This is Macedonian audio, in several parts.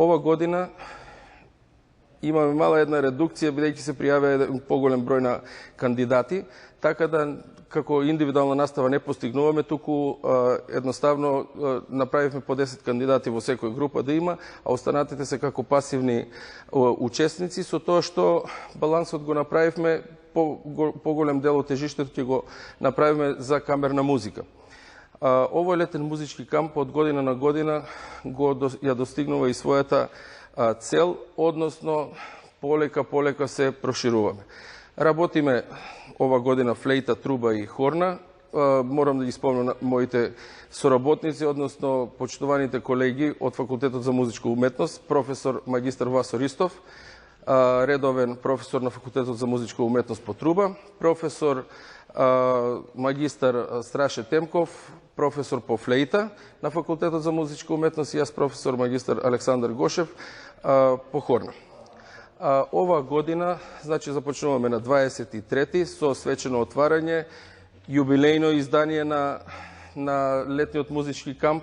Ова година имаме мала една редукција, бидејќи се пријавија еден поголем број на кандидати, така да како индивидуална настава не постигнуваме, туку едноставно направивме по 10 кандидати во секоја група да има, а останатите се како пасивни учесници, со тоа што балансот го направивме, поголем дел од тежиштето ќе го направиме за камерна музика. Овој летен музички камп од година на година ја достигнува и својата цел, односно полека се прошируваме. Работиме ова година флейта, труба и хорна. Морам да ги спомнам моите соработници, односно почитуваните колеги од Факултетот за музичка уметност, професор магистар Васо Ристов, редовен професор на Факултетот за музичка уметност по труба, професор магистар Страше Темков, професор по флейта на Факултетот за музичка уметност и јас професор магистар Александар Гошев по хорна. Ова година, значи, започнуваме на 23-ти со свечено отварање, јубилејно издание на летниот музички камп,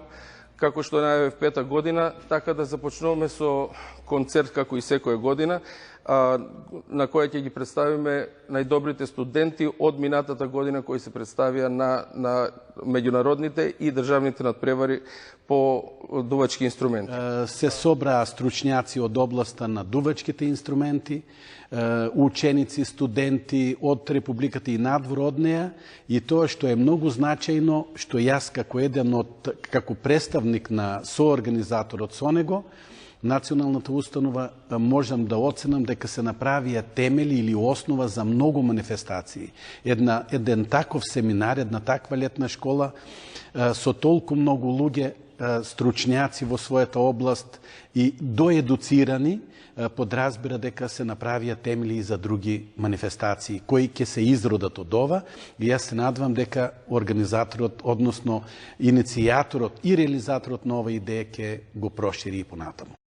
како што најавив 5-та година, така да започнуваме со концерт како и секоја година, на која ќе ги представиме најдобрите студенти од минатата година кои се представија на меѓународните и државните надпревари по дувачки инструменти. Се собраа стручњаци од областа на дувачките инструменти, ученици, студенти од Републиката и надвор од неја, и тоа што е многу значајно, што јас како представник на соорганизаторот со него, Националната установа, можам да оценам дека се направија темели или основа за многу манифестации. Еден таков семинар, една таква летна школа со толку многу луѓе, стручњаци во својата област и доедуцирани, подразбира дека се направија темели и за други манифестации, кои ќе се изродат од ова, и јас се надвам дека организаторот, односно иницијаторот и реализаторот на ова идеја ќе го прошири и понатаму.